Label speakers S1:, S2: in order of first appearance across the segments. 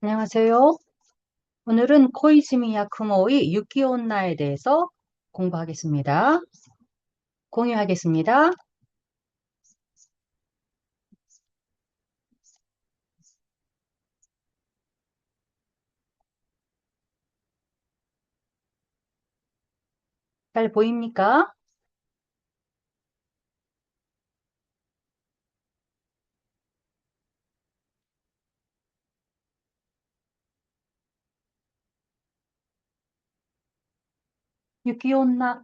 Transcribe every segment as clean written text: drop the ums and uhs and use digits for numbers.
S1: 안녕하세요. 오늘은 코이즈미 야쿠모의 유키온나에 대해서 공부하겠습니다. 공유하겠습니다. 잘 보입니까? 유키온나,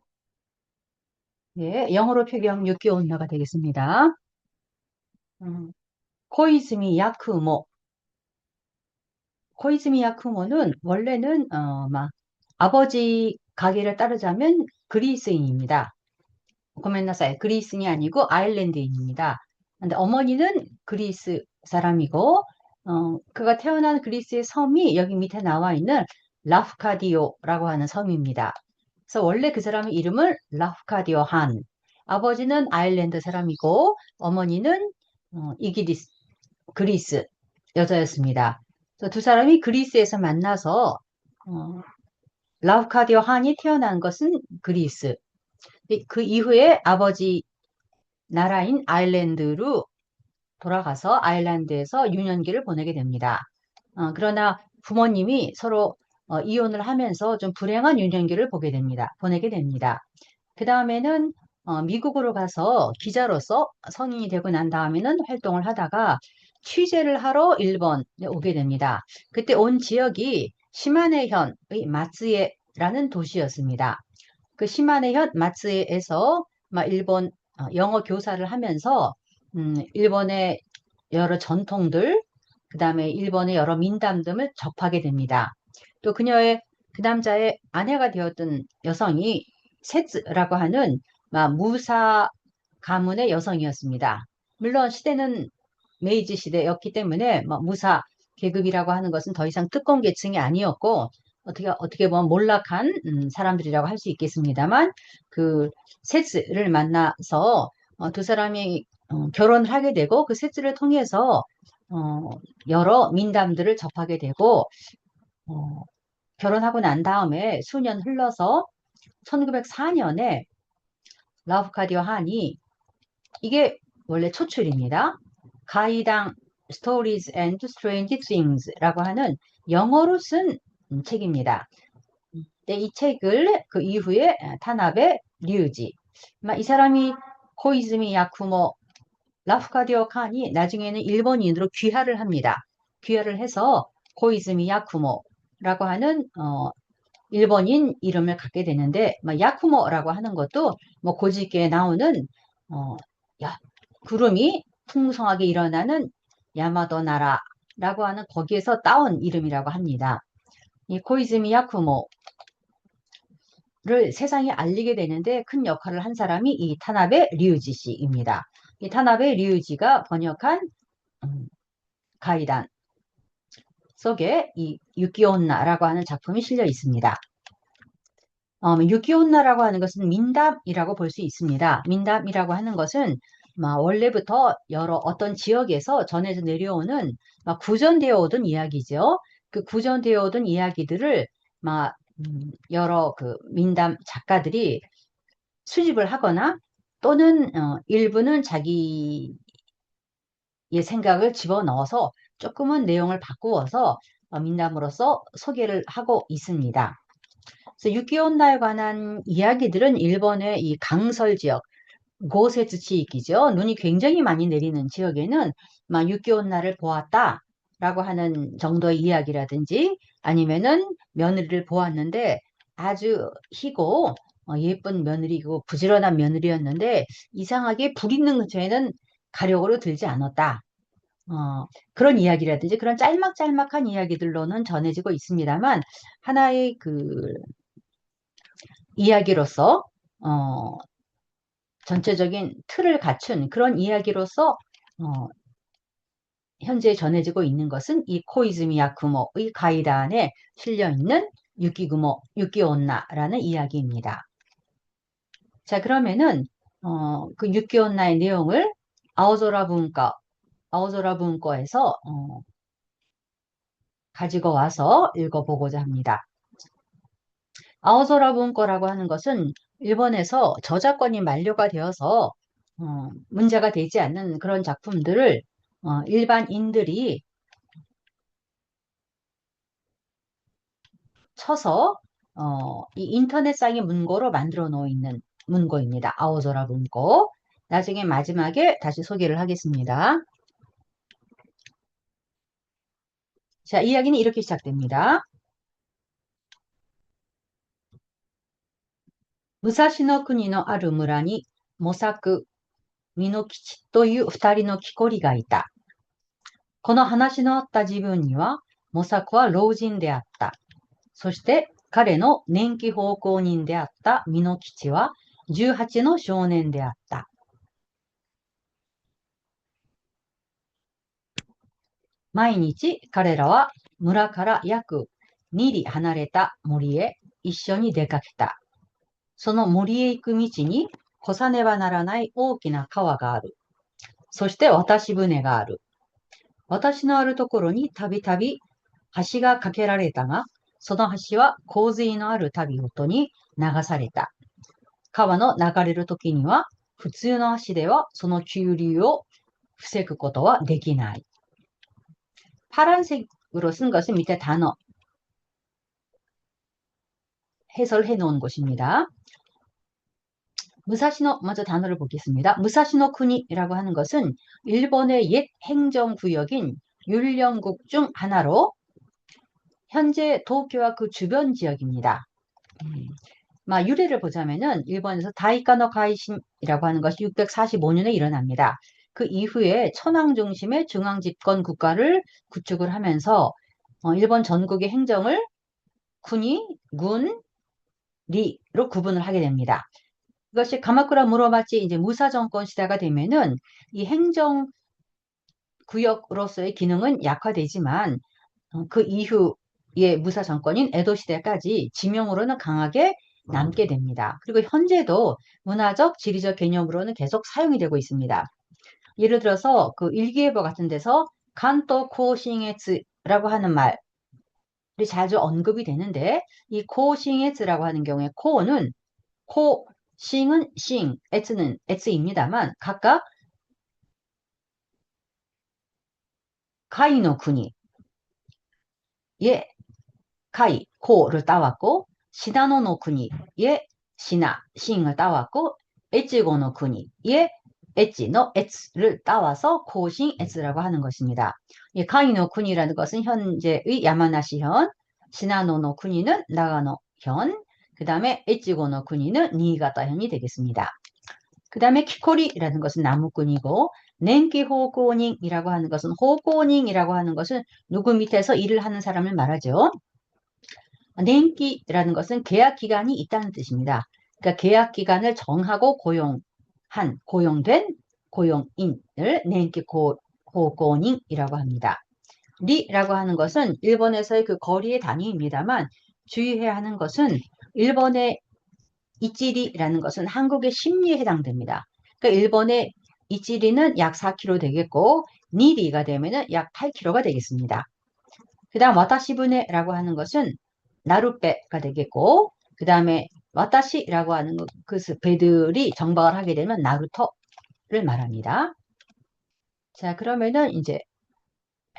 S1: 예, 영어로 표기하면 유키온나가 되겠습니다. 음, 코이즈미 야쿠모. 코이즈미 야쿠모는 원래는 아버지 가게를 따르자면 그리스인입니다. 고멘나사이, 그리스인이 아니고 아일랜드인입니다. 근데 어머니는 그리스 사람이고, 그가 태어난 그리스의 섬이 여기 밑에 나와 있는 라프카디오라고 하는 섬입니다. 그래서 원래 그 사람의 이름은 라프카디오 한. 아버지는 아일랜드 사람이고, 어머니는 이기리스, 그리스 여자였습니다. 그래서 두 사람이 그리스에서 만나서, 어, 라프카디오 한이 태어난 것은 그리스. 그 이후에 아버지 나라인 아일랜드로 돌아가서 아일랜드에서 유년기를 보내게 됩니다. 그러나 부모님이 서로 이혼을 하면서 좀 불행한 유년기를 보내게 됩니다. 그 다음에는 미국으로 가서 기자로서 성인이 되고 난 다음에는 활동을 하다가 취재를 하러 일본에 오게 됩니다. 그때 온 지역이 시마네현의 마츠에라는 도시였습니다. 그 시마네현 마츠에에서 일본 영어 교사를 하면서 일본의 여러 전통들, 그 다음에 일본의 여러 민담 등을 접하게 됩니다. 또 그녀의 그 남자의 아내가 되었던 여성이 세츠라고 하는 무사 가문의 여성이었습니다. 물론 시대는 메이지 시대였기 때문에 무사 계급이라고 하는 것은 더 이상 특권 계층이 아니었고 어떻게 보면 몰락한 사람들이라고 할 수 있겠습니다만 그 세츠를 만나서 두 사람이 결혼을 하게 되고 그 세츠를 통해서 어, 여러 민담들을 접하게 되고 어, 결혼하고 난 다음에 수년 흘러서 1904년에 라브카디오 한이 이게 원래 초출입니다. 가이당 Stories and Strange Things라고 하는 영어로 쓴 책입니다. 네, 이 책을 그 이후에 타나베 류지, 이 사람이 코이즈미 야쿠모 라프카디오 칸이 나중에는 일본인으로 귀화를 합니다. 귀화를 해서 코이즈미 야쿠모라고 하는 일본인 이름을 갖게 되는데 야쿠모라고 하는 것도 고지께 나오는 어, 야, 구름이 풍성하게 일어나는 야마도 나라라고 하는 거기에서 따온 이름이라고 합니다. 이 코이즈미 야쿠모를 세상에 알리게 되는데 큰 역할을 한 사람이 이 타나베 류지 씨입니다. 이 타나베 류지가 번역한 음, 가이단 속에 이 유키온나라고 하는 작품이 실려 있습니다. 유기온나라고 하는 것은 민담이라고 볼 수 있습니다. 민담이라고 하는 것은 원래부터 여러 어떤 지역에서 전해져 내려오는 구전되어 오던 이야기죠. 그 구전되어 오던 이야기들을 여러 그 민담 작가들이 수집을 하거나 또는 일부는 자기의 생각을 집어넣어서 조금은 내용을 바꾸어서 민담으로서 소개를 하고 있습니다. 그래서 유키온나에 관한 이야기들은 일본의 이 강설 지역, 고세츠 지역이죠. 눈이 굉장히 많이 내리는 지역에는 유키온나를 보았다라고 하는 정도의 이야기라든지 아니면은 며느리를 보았는데 아주 희고 예쁜 며느리고 부지런한 며느리였는데 이상하게 불 있는 근처에는 가려고로 들지 않았다. 그런 이야기라든지 그런 짤막짤막한 이야기들로는 전해지고 있습니다만 하나의 그 이야기로서 어, 전체적인 틀을 갖춘 그런 이야기로서 어, 현재 전해지고 있는 것은 이 코이즈미 야쿠모의 가이단에 실려 있는 유키온나라는 이야기입니다. 자, 그러면은 그 유키온나의 내용을 아오조라 문과에서 가지고 와서 읽어보고자 합니다. 아오소라 문고라고 하는 것은 일본에서 저작권이 만료가 되어서 문제가 되지 않는 그런 작품들을 일반인들이 쳐서 이 인터넷상의 문고로 만들어 놓는 문고입니다. 아오소라 문고. 나중에 마지막에 다시 소개를 하겠습니다. 자, 이야기는 이렇게 시작됩니다. 무사시노国のある村に模索、ミノキチという二人の木こりがいた。この話のあった自分には、模索は老人であった。そして彼の年季奉公人であったミノキチは18の少年であった。毎日彼らは村から約2里離れた森へ一緒に出かけた。その森へ行く道に越さねばならない大きな川がある。そして渡し船がある。私のあるところにたびたび橋が架けられたが、その橋は洪水のあるたびごとに流された。川の流れるときには、普通の足ではその急流を防ぐことはできない。파란색으로 쓴 것은 밑에 단어 해설해 놓은 곳입니다. 무사시노, 먼저 단어를 보겠습니다. 무사시노 쿠니라고 하는 것은 일본의 옛 행정구역인 율령국 중 하나로 현재 도쿄와 그 주변 지역입니다. 유래를 보자면은 일본에서 다이카노 가이신이라고 하는 것이 645년에 일어납니다. 그 이후에 천황 중심의 중앙 집권 국가를 구축을 하면서 일본 전국의 행정을 군이, 군, 리로 구분을 하게 됩니다. 이것이 가마쿠라 무로마치 이제 무사 정권 시대가 되면은 이 행정 구역으로서의 기능은 약화되지만 그 이후의 무사 정권인 에도 시대까지 지명으로는 강하게 남게 됩니다. 그리고 현재도 문화적, 지리적 개념으로는 계속 사용이 되고 있습니다. 예를 들어서 그 일기예보 같은 데서 간토 코싱에츠라고 하는 말이 자주 언급이 되는데 이 코싱에츠라고 하는 경우에 코는 코, 싱은 싱, 에츠는 에츠입니다만 각각 가이노 군이 예, 가이, 코를 따왔고 시나노노 군이의 시나, 싱을 따왔고 에치고노 군이의 에치노 에츠를 따와서 코싱 에츠라고 하는 것입니다. 이 가이노 군이라는 것은 현재의 야마나시현, 시나노노 군이는 나가노현, 그 다음에 에치고노 군이는 니이가타현이 되겠습니다. 그 다음에 키코리라는 것은 나무꾼이고 nenki 호고닝이라고 하는 것은 호고닝이라고 하는 것은 누구 밑에서 일을 하는 사람을 말하죠. 낸키라는 것은 계약 기간이 있다는 뜻입니다. 그러니까 계약 기간을 정하고 고용된 고용인을 nenki 호고닝이라고 합니다. 리라고 하는 것은 일본에서의 그 거리의 단위입니다만 주의해야 하는 것은 일본의 이찌리라는 것은 한국의 심리에 해당됩니다. 그러니까 일본의 이찌리는 약 4km 되겠고 니리가 되면 약 8km가 되겠습니다. 그 다음 와타시부네라고 하는 것은 나룻배가 되겠고 그 다음에 와타시라고 하는 그 배들이 정박을 하게 되면 나루토를 말합니다. 자, 그러면은 이제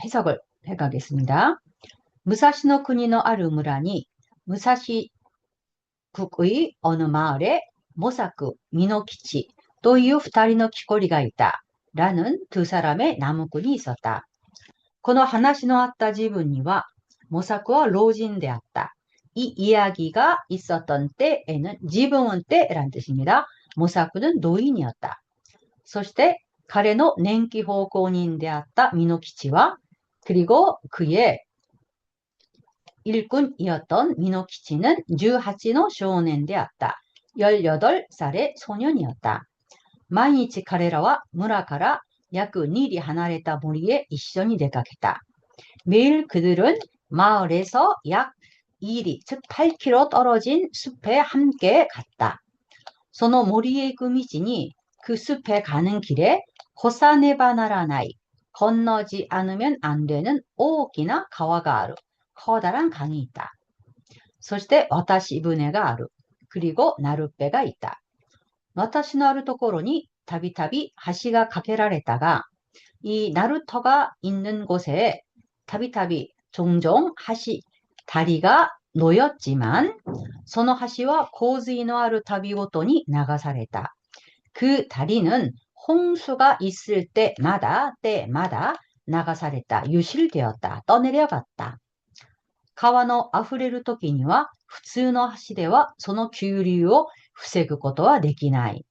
S1: 해석을 해가겠습니다. 무사시노 쿠니노 아루 무라니 무사시 국의 어느 마을에 모사쿠, 미노키치 또いう二人の木こりがいた 라는 두 사람의 나무꾼이 있었다. この話のあった自分には모사쿠와老人であった. 이 이야기가 있었던 때에는 지붕은 때란 뜻입니다. 모사쿠는 노인이었다. そして彼の年季奉公人であったミノキチは 그리고 그의 일꾼이었던 미노키치는 18の少年であった. 18살의 소년이었다. 毎日彼らは村から約2里離れた森へ一緒に出かけた. 매일 그들은 마을에서 약 2里, 즉 8km 떨어진 숲에 함께 갔다. その森へ行く道に그 숲에 가는 길에 호사네바ならない 건너지 않으면 안 되는 오기나 가와가 아루. 커다란 강이 있다. そして私船がある. 그리고 나룻배가 있다. 私のあるところにたびたび橋が架けられたが, 이 나루터가 있는 곳에 타비타비 종종 다리가 놓였지만 その橋は 洪水のあるたびごとに流された. 그 다리는 홍수가 있을 때마다 流された, 유실되었다, 떠내려갔다. 川の溢れるときには普通の橋ではその急流を防ぐことはできない.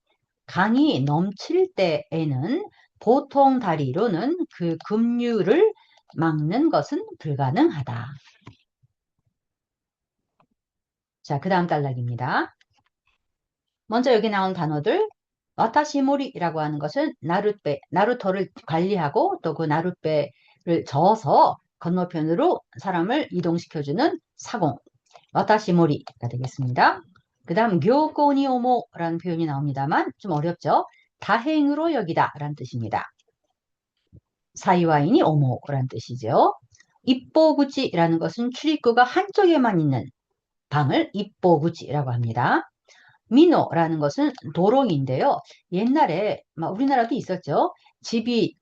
S1: 강이 넘칠 때에는 보통 다리로는 그 급류를 막는 것은 불가능하다. 자, 그 다음 단락입니다. 먼저 여기 나온 단어들, 와타시모리라고 하는 것은 나루토를 관리하고 또 그 나룻배를 저어서 건너편으로 사람을 이동시켜주는 사공, 와타시모리가 되겠습니다. 그 다음 교코니오모라는 표현이 나옵니다만 좀 어렵죠. 다행으로 여기다 라는 뜻입니다. 사이와이니 오모라는 뜻이죠. 입보구치라는 것은 출입구가 한쪽에만 있는 방을 입보구치라고 합니다. 미노라는 것은 도롱인데요. 옛날에 우리나라도 있었죠. 집이나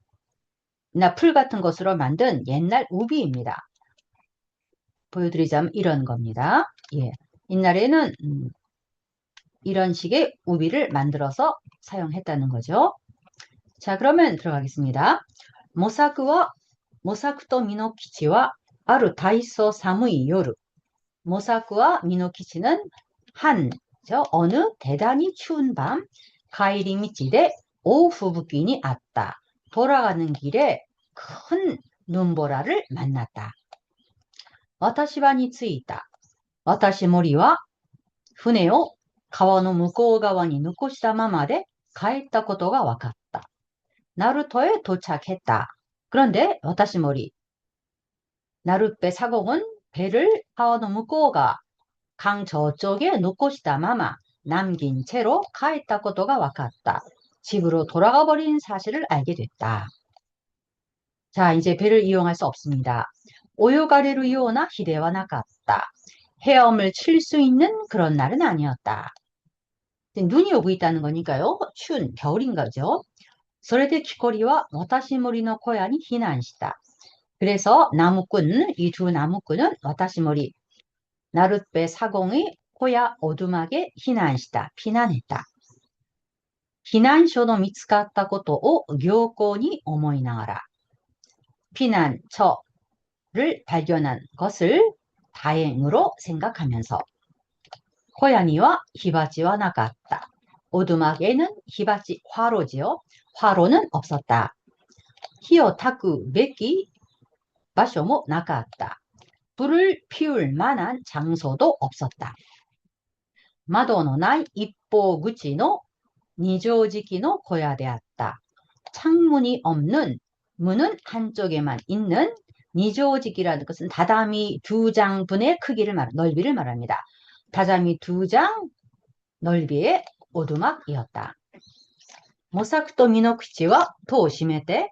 S1: 풀 같은 것으로 만든 옛날 우비입니다. 보여드리자면 이런 겁니다. 예. 옛날에는 이런 식의 우비를 만들어서 사용했다는 거죠. 자, 그러면 들어가겠습니다. 모사쿠와 미노키치와 아루 다이소 사무이 요르. 모사쿠와 미노키치는 어느 대단히 추운 밤 가이리미치데 오후부끼니 왔다. 돌아가는 길에 큰 눈보라를 만났다. 와타시바니 츠이다. 와타시모리와 船を川の向こう側に残したままで帰ったことが分かった. 나루터에 도착했다. 그런데 와타시모리, 나룻배 사공은 배를川の 向こう側, 강 저쪽에 놓고 시다 마마, 남긴 채로 가했다 것도가 와갔다. 집으로 돌아가 버린 사실을 알게 됐다. 자, 이제 배를 이용할 수 없습니다. 오요가레루 요나 히데와 나갔다. 헤엄을 칠 수 있는 그런 날은 아니었다. 눈이 오고 있다는 거니까요. 추운 겨울인 거죠. それで 키코리와 와타시모리의 고향에避難した. 그래서 이 두 나무꾼은 와타시모리, 나룻배 사공의 호야 오두막에 피난했다. 피난소의 見つかったことを行幸に思いながら. 피난처를 발견한 것을 다행으로 생각하면서. 호야니와 히바치와 나갔다. 오두막에는 히바치, 화로지요. 화로는 없었다. 히오 타쿠 베키 바쇼모 나갔다. 불을 피울 만한 장소도 없었다. 마도노 나이 입보구치의 니조지키의 고야되었다. 창문이 없는, 문은 한쪽에만 있는 니조지키라는 것은 다다미 2장분의 넓이를 말합니다. 다다미 2장 넓이의 오두막이었다. 모사쿠 미노키치와 도시메테.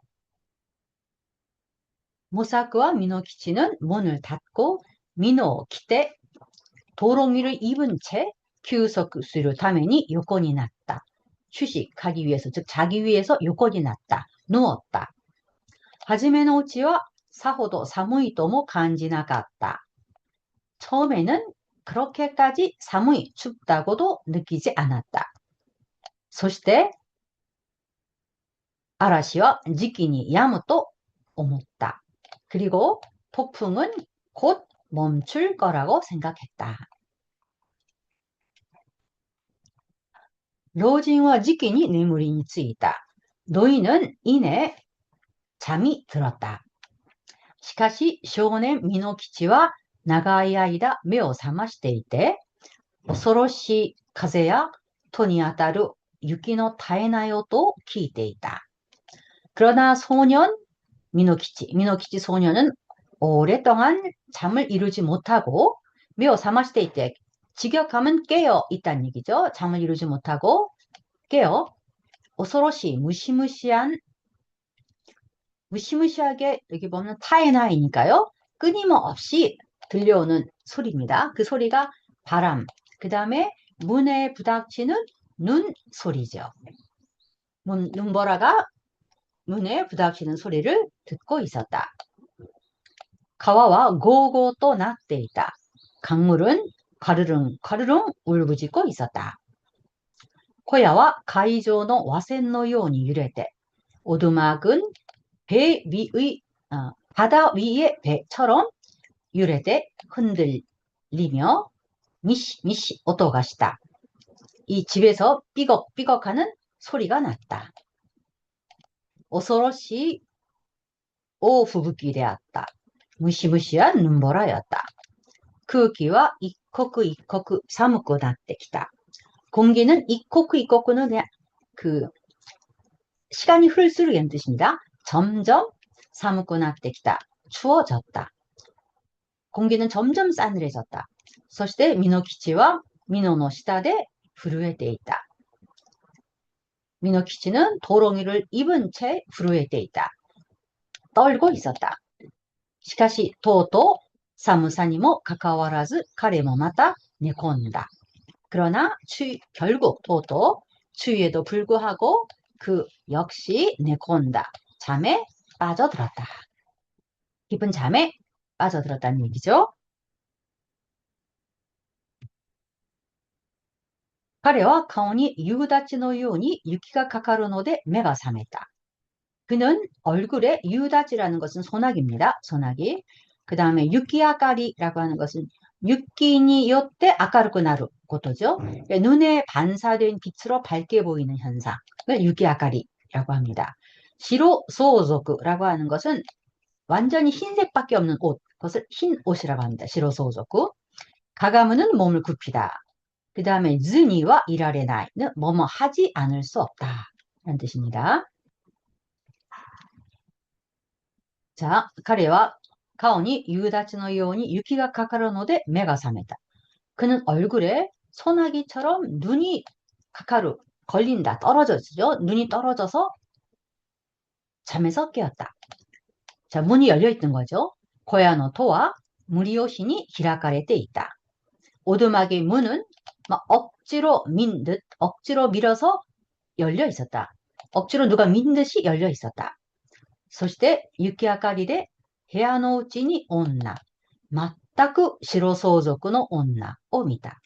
S1: 모사쿠와 미노키치는 문을 닫고 미노키테, 도롱이를 입은 채 규석するために横になった. 휴식하기 위해서, 즉 자기 위해서 요건이 났다. 누웠다. 初めのうちはさほど寒いとも感じなかった. 처음에는 그렇게까지 춥다고도 느끼지 않았다. そして嵐は時期に止むと思った. 그리고 폭풍은 곧 멈출 거라고 생각했다. 老人はじきに眠りについた. 노인은 이내 잠이 들었다. しかし少年ミノキチは長い間目を覚ましていて、恐ろしい風や戸に当たる雪の絶えない音を聞いていた. 그러나 소년 미노키치 소년은 오랫동안 잠을 이루지 못하고 메오 사마시테 이때 직역하면 깨어 있다는 얘기죠. 잠을 이루지 못하고 깨어 오소로시 무시무시한 무시무시하게 여기 보면 타에나이니까요. 끊임없이 들려오는 소리입니다. 그 소리가 바람, 그 다음에 문에 부닥치는 눈 소리죠. 눈보라가 문에 부닥치는 소리를 듣고 있었다. 가와와 고고 또 나っていた. 강물은 가르릉 가르릉 울부짖고 있었다. 코야와 가이조의 와센의ように揺れて 오두막은 배 위의 바다 위의 배처럼 유래돼 흔들리며 미시 오토가 시다. 이 집에서 삐걱삐걱하는 소리가 났다. 오소로시 오후부기되었다. 무시무시한 눈보라였다.空気は 이코크 사무고 나ってきた. 공기는 이코크는 그냥 그 시간이 흐를수록 이런 뜻입니다. 점점 사무고 나ってきた. 추워졌다. 공기는 점점 싸늘해졌다. そしてミノ吉はミノの下で震えていた. 미노키치는 도롱이를 입은 채 震えていた. 떨고 있었다. しかしとうとう寒さにもかかわらず彼もまた寝込んだ. 그러나 결국 또 추위에도 불구하고 그 역시 내콘다. 잠에 빠져들었다. 깊은 잠에 빠져들었다는 얘기죠. 彼は顔に夕立のように雪がかかるので目が覚めた. 그는 얼굴에 유다지라는 것은 소나기입니다. 소나기. 그 다음에 유키아까리라고 하는 것은 유키니 요때 아까르고 나루 것도죠. 그러니까 눈에 반사된 빛으로 밝게 보이는 현상을 유키아까리라고 합니다. 시로 소조쿠라고 하는 것은 완전히 흰색밖에 없는 옷, 그것을 흰 옷이라고 합니다. 시로 소조쿠. 가가무는 몸을 굽히다. 그 다음에 즈니와 이라레나이는 뭐뭐 하지 않을 수 없다. 라는 뜻입니다. 자, 彼は顔に夕立のように雪がかかるので目が覚めた. 그는 얼굴에 소나기처럼 눈이 가까루 걸린다, 떨어졌죠. 눈이 떨어져서 잠에서 깨었다. 자, 문이 열려 있던 거죠. 고야노 도와 무리요시니 히라카레테 있다. 오두막의 문은 막 억지로 민 듯, 억지로 밀어서 열려 있었다. 억지로 누가 민 듯이 열려 있었다. そして雪明かりで部屋のうちに女、全く白装束の女を見た.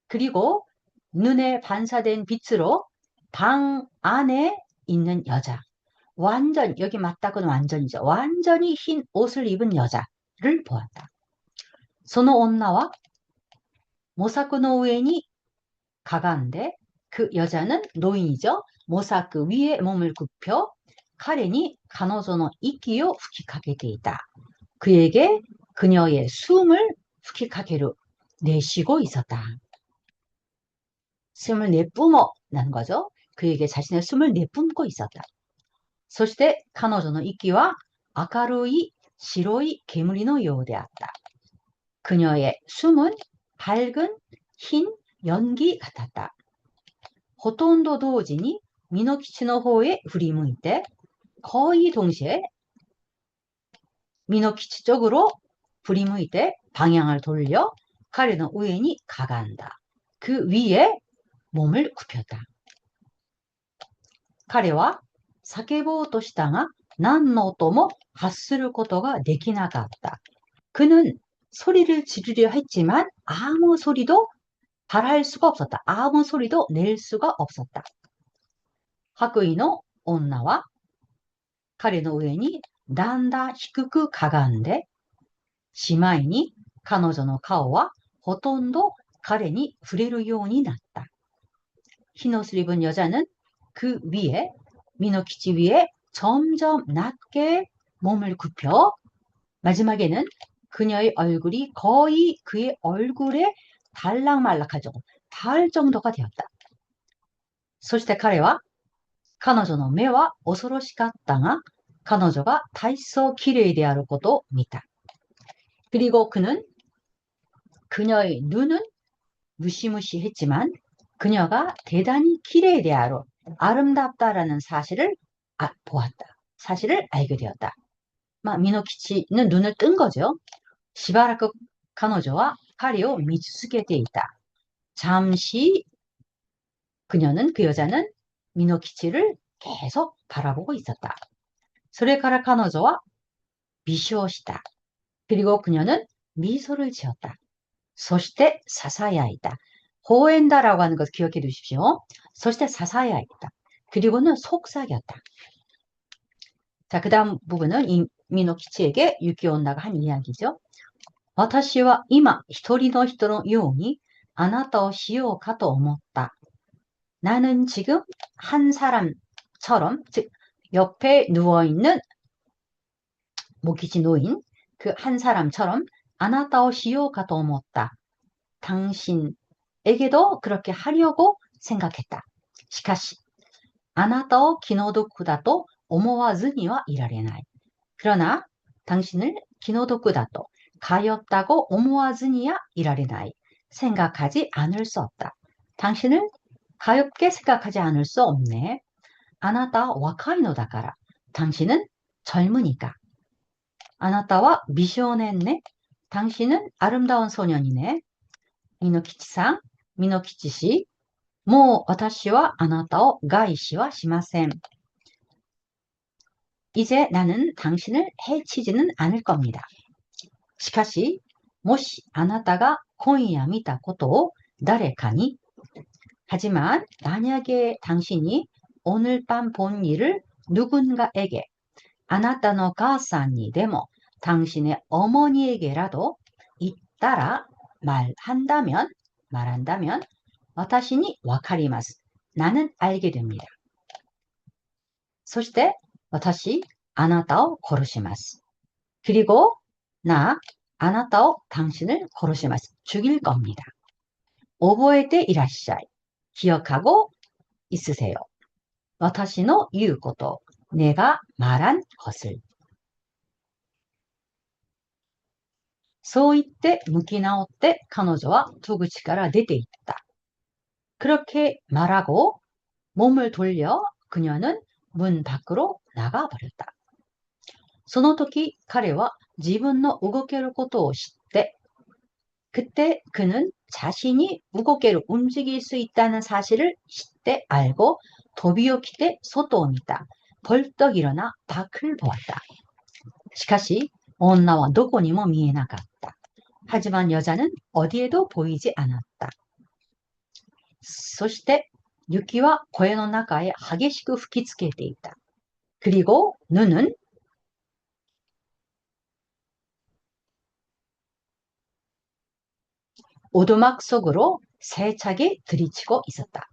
S1: 그리고 눈에 반사된 빛으로 방 안에 있는 여자, 완전 여기 맞다고는 완전이죠. 완전히 흰 옷을 입은 여자를 보았다. その女は模索の上にかがんで, 그 여자는 노인이죠. 모사크 위에 몸을 굽혀 카렌이 간호조의 이끼요 후키카게테 있다. 그에게 그녀의 숨을 후키카게로 내쉬고 있었다. 숨을 내뿜어라는 거죠. 그에게 자신의 숨을 내뿜고 있었다. そして彼女の息は明るい白い煙のようであった. 그녀의 숨은 밝은 흰 연기 같았다. ほとんど同時にミノキチの方へ振り向いて 거의 동시에 미노키치 쪽으로 부리무이때 방향을 돌려 카레의 우엔이 가간다. 그 위에 몸을 굽혔다. 카레와 사케보우토 시다가 난노토모発する 것가 できなかった. 그는 소리를 지르려 했지만 아무 소리도 발할 수가 없었다. 아무 소리도 낼 수가 없었다. 하쿠이의 女は彼の上にだんだん低くかがんで、しまいに彼女の顔はほとんど彼に触れるようになった. 흰 옷을 입은 여자는 그 위에, 미노키치 위에 점점 낮게 몸을 굽혀 마지막에는 그녀의 얼굴이 거의 그의 얼굴에 달락말락하죠. 닿을 정도가 되었다. そして彼は彼女の目は恐ろしかったが、彼女が大層綺麗であることを見た. 그리고 그녀의 눈은 무시무시했지만 그녀가 대단히 綺麗である, 아름답다라는 사실을 보았다. 사실을 알게 되었다. 미노키치는 눈을 뜬 거죠. 시바라크彼女は 彼を 見続けていた. 잠시 그녀는 그 여자는 미노키치를 계속 바라보고 있었다. それから 彼女は 미쇼시다. 그리고 그녀는 미소를 지었다. そして 사사야이다. 호엔다라고 하는 것을 기억해 두십시오. そして 사사야이다. 그리고는 속삭였다. 자, 그 다음 부분은 이 미노키치에게 유키온나가 한 이야기죠. 私は今一人の人のようにあなたをしようかと思った. 나는 지금 한 사람처럼, 즉 옆에 누워있는 모키치 노인 그 한 사람처럼 あなたをしようかと思った. 당신에게도 그렇게 하려고 생각했다. しかしあなたを気の毒だと思わずにはいられない. 그러나 당신을 기노도쿠다또 가엾다고 오모와즈니야 이라레나이. 생각하지 않을 수 없다. 당신을 가엾게 생각하지 않을 수 없네. 아나타 와카이노다카라. 당신은 젊으니까. 아나타와 미쇼넨네. 당신은 아름다운 소년이네. 미노키치상, 미노키치씨. 모 와타시와 아나타오 가이시와 시마센. 이제 나는 당신을 해치지는 않을 겁니다. しかし、もしあなたが今夜見たことを誰かに 하지만 만약에 당신이 오늘 밤 본 일을 누군가에게 あなたの母さんにでも 당신의 어머니에게라도 있다라 말한다면 私にわかります. 나는 알게 됩니다. そして私あなたを殺します. 그리고 나 아나타오 당신을 고르시마스 죽일 겁니다. 오보에테 이라시아이. 기억하고 있으세요. 私の言うこと 내가 말한 것을. そう言って向き直って彼女は戸口から出て行った. 그렇게 말하고 몸을 돌려 그녀는 문 밖으로 나가버렸다. その時彼は自分の動けることを知って 그때 그는 자신이 무겁게로 움직일 수 있다는 사실을 知って 알고 도비오키테 소토오미다. 벌떡 일어나 밖을 보았다. しかし 언나와 どこにも見えなかった. 하지만 여자는 어디에도 보이지 않았다. そして 雪は 小屋の中へ激しく吹きつけていた. 그리고 눈은 오두막 속으로 세차게 들이치고 있었다.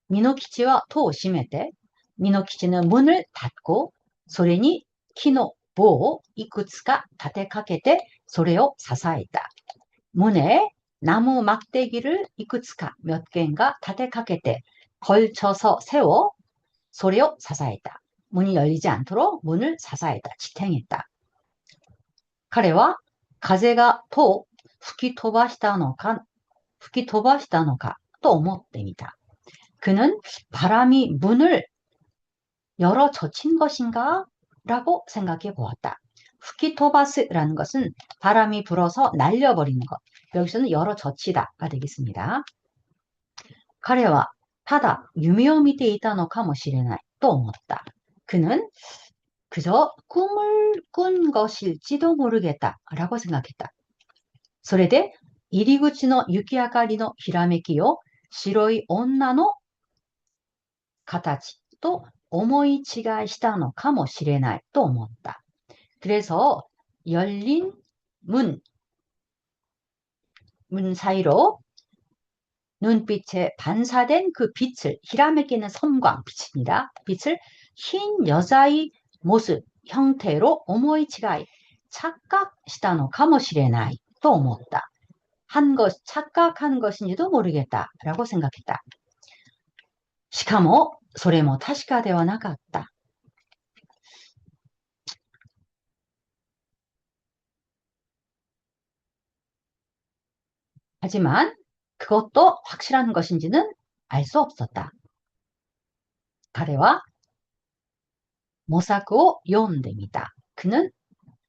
S1: 미노키치와 토 심에테 미노키치는 문을 닫고 それに 키노 보 이쿠츠가 다테카케테 それを支えた. 문에 나무 막대기를 이쿠츠가 몇 개인가 다테카케테 걸쳐서 세워 それを支えた. 문이 열리지 않도록 문을 支えた. 지탱했다. 彼は風がと吹き飛ばしたのかと思ってみた. 그는 바람이 문을 열어 젖힌 것인가? 라고 생각해 보았다. 후키토바스라는 것은 바람이 불어서 날려버리는 것. 여기서는 열어 젖히다가 되겠습니다. 彼はただ夢を見ていたのかもしれないと思った. 그는 그저 꿈을 꾼 것일지도 모르겠다라고 생각했다. それで入り口の雪明かりのひらめきを白い女の形と思い違いしたのかもしれないと思った. 그래서 열린 문 사이로 눈빛에 반사된 그 빛을 히라메키는 섬광 빛입니다. 빛을 흰 여자의 모습 형태로 오모이치가이 착각시다のかもしれないと思った. 착각한 것인지도 모르겠다라고 생각했다. しかもそれも確かではなかった. 하지만 그것도 확실한 것인지는 알 수 없었다. 彼は 모사쿠を 読んでみた. 그는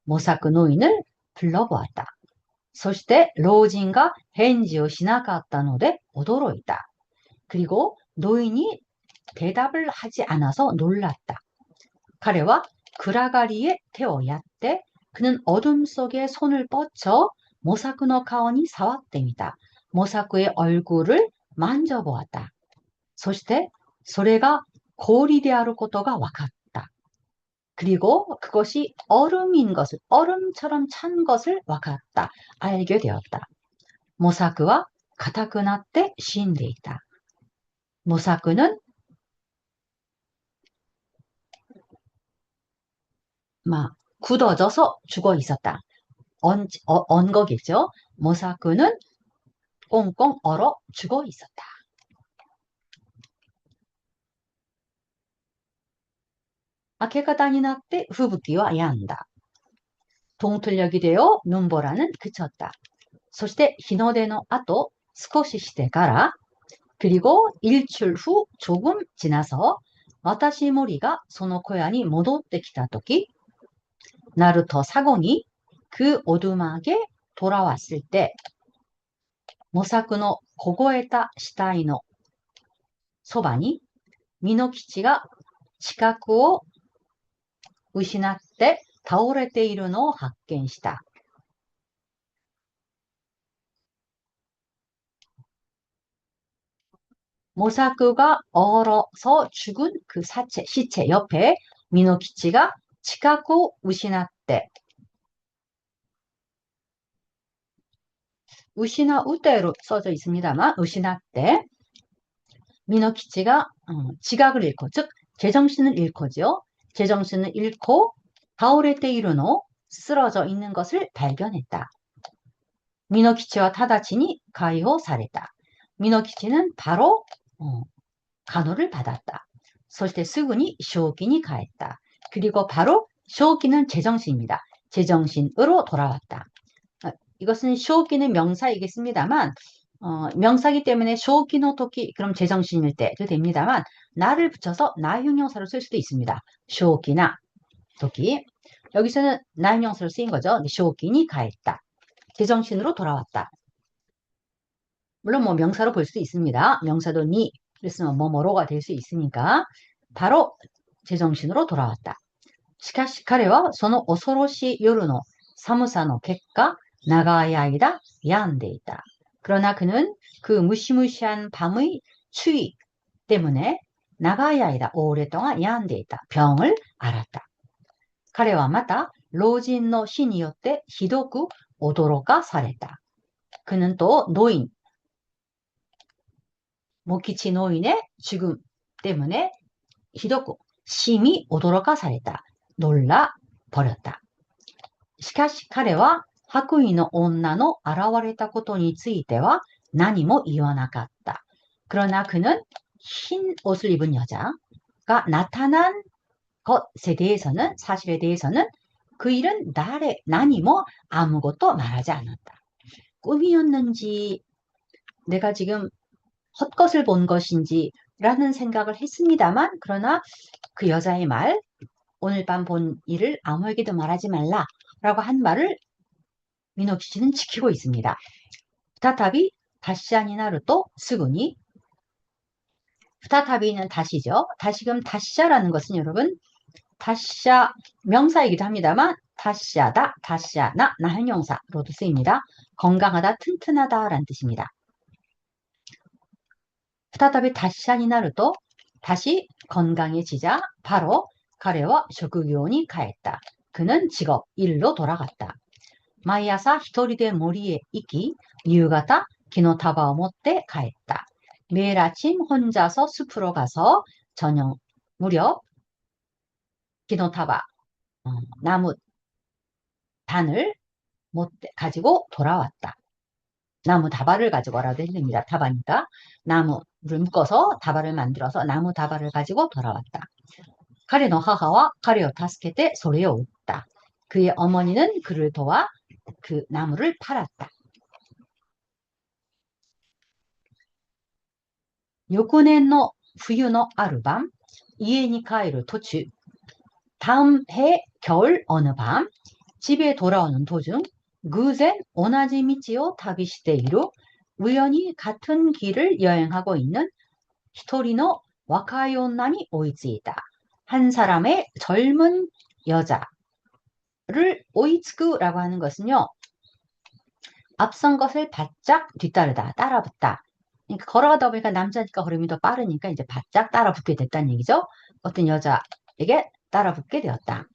S1: 모사쿠 노인을 불러보았다. そして 老人が 返事をしなかったので 驚いた. 그리고 노인이 대답을 하지 않아서 놀랐다. 彼は 그라가리에 태워야때 그는 어둠 속에 손을 뻗쳐 모사쿠의 顔に 触ってみた. 모사쿠의 얼굴을 만져보았다. そして それが 氷であることが分かった. 그리고 그것이 얼음인 것을, 얼음처럼 찬 것을 分かった. 알게 되었다. 모사쿠와 硬くなって 死んでいた. 모사쿠는 막 굳어져서 죽어 있었다. 언 거겠죠. 모사쿠는 꽁꽁 얼어 죽어 있었다. 明け方になって 吹雪は 止んだ. 동틀녘이 되어 눈보라는 그쳤다. そして 日の出の後 少ししてから 그리고 일출 후 조금 지나서 私森が その小屋に戻ってきたとき 나루토 사공이 그 오두막에 돌아왔을 때 모사쿠의 凍えた死体の そばに 미노키치가 知覚を 失って倒れているのを発見した. 모사쿠가 얼어서 죽은 그 시체 옆에 미노키치가 知覚を 失って 失う때로 써져 있습니다만 失って 미노키치가 지각을 잃고 즉 제정신을 잃고죠. 제정신을 잃고 倒れているの 쓰러져 있는 것을 발견했다. 미노키치와 타다치니 가이호された. 미노키치는 바로 간호를 받았다. そしてすぐに正気に帰った. 그리고 바로 쇼기는 제정신입니다. 제정신으로 돌아왔다. 이것은 쇼기는 명사이겠습니다만 명사기 때문에 쇼기노 토끼 그럼 제정신일 때도 됩니다만 나를 붙여서 나형용사로 쓸 수도 있습니다. 쇼기나 토끼. 여기서는 나형용사로 쓰인 거죠. 쇼기니 가했다. 제정신으로 돌아왔다. 물론 뭐 명사로 볼 수도 있습니다. 명사도 니 그랬으면 뭐뭐로가 될 수 있으니까 바로 제정신으로 돌아왔다. しかし彼はその恐ろしい夜の寒さの結果長い間病んでいた. 그러나 그는 그 무시무시한 밤의 추위 때문에 長い間 오랫동안 病んでいた. 병을 앓았다. 彼はまた老人の死によってひどく驚かされた. 그는 또 노인, 모키치 노인의 죽음 때문에 ひどく 심히 驚かされた. 놀라 버렸다. しかし彼は白衣の女の現れたことについては何も言わなかった. 그러나 그는 흰 옷을 입은 여자가 나타난 것에 대해서는 사실에 대해서는 그 일은何も 아무것도 말하지 않았다. 꿈이었는지 내가 지금 헛것을 본 것인지 라는 생각을 했습니다만 그러나 그 여자의 말 오늘 밤 본 일을 아무에게도 말하지 말라 라고 한 말을 미노키치는 지키고 있습니다. 再び 다시야になると すぐに 再び는 다시죠. 다시금 다시야라는 것은 여러분 다시야 명사이기도 합니다만 다시야다, 다시야나, 나형용사로도 쓰입니다. 건강하다, 튼튼하다 라는 뜻입니다. 再び 다시야になると 다시 건강해지자 바로 彼は職業に帰った. 그는 직업, 일로 돌아갔다. 毎朝一人で森へ行き、夕方木の束を持って帰った. 매일 아침 혼자서 숲으로 가서 저녁 무렵 기노타바 나무 단을 가지고 돌아왔다. 나무 다발을 가지고 오라도 됩니다. 다바니까 나무를 묶어서 다발을 만들어서 나무 다발을 가지고 돌아왔다. 彼の母は彼を助けてそれを売った. 그의 어머니는 그를 도와 그 나무를 팔았다. 翌年の冬のある晩、家に帰る途中、 다음 해 겨울 어느 밤 집에 돌아오는 도중偶然 오나지 미치오 타비시테이루 우연히 같은 길을 여행하고 있는 히토리노 와카이 온나니 오이츠이다. 한 사람의 젊은 여자를 오이츠쿠라고 하는 것은요. 앞선 것을 바짝 뒤따르다, 따라붙다. 그러니까 걸어가다 보니까 남자니까 걸음이 더 빠르니까 이제 바짝 따라붙게 됐다는 얘기죠. 어떤 여자에게 따라붙게 되었다.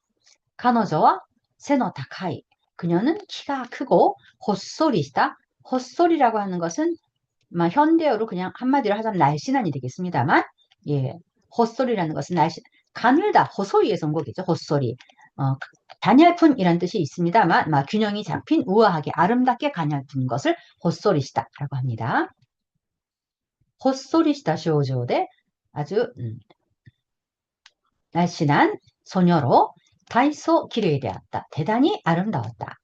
S1: 카노저와 세노 타카이. 그녀는 키가 크고 헛소리시다. 헛소리라고 하는 것은 현대어로 그냥 한마디로 하자면 날씬한이 되겠습니다만, 예, 헛소리라는 것은 가늘다, 호소이에서 온 거겠죠. 헛소리. 가냘픈이라는 뜻이 있습니다만, 균형이 잡힌 우아하게 아름답게 가냘픈 것을 헛소리시다라고 합니다. 헛소리시다 쇼조대 아주 날씬한 소녀로 다이소 기레이되었다. 대단히 아름다웠다.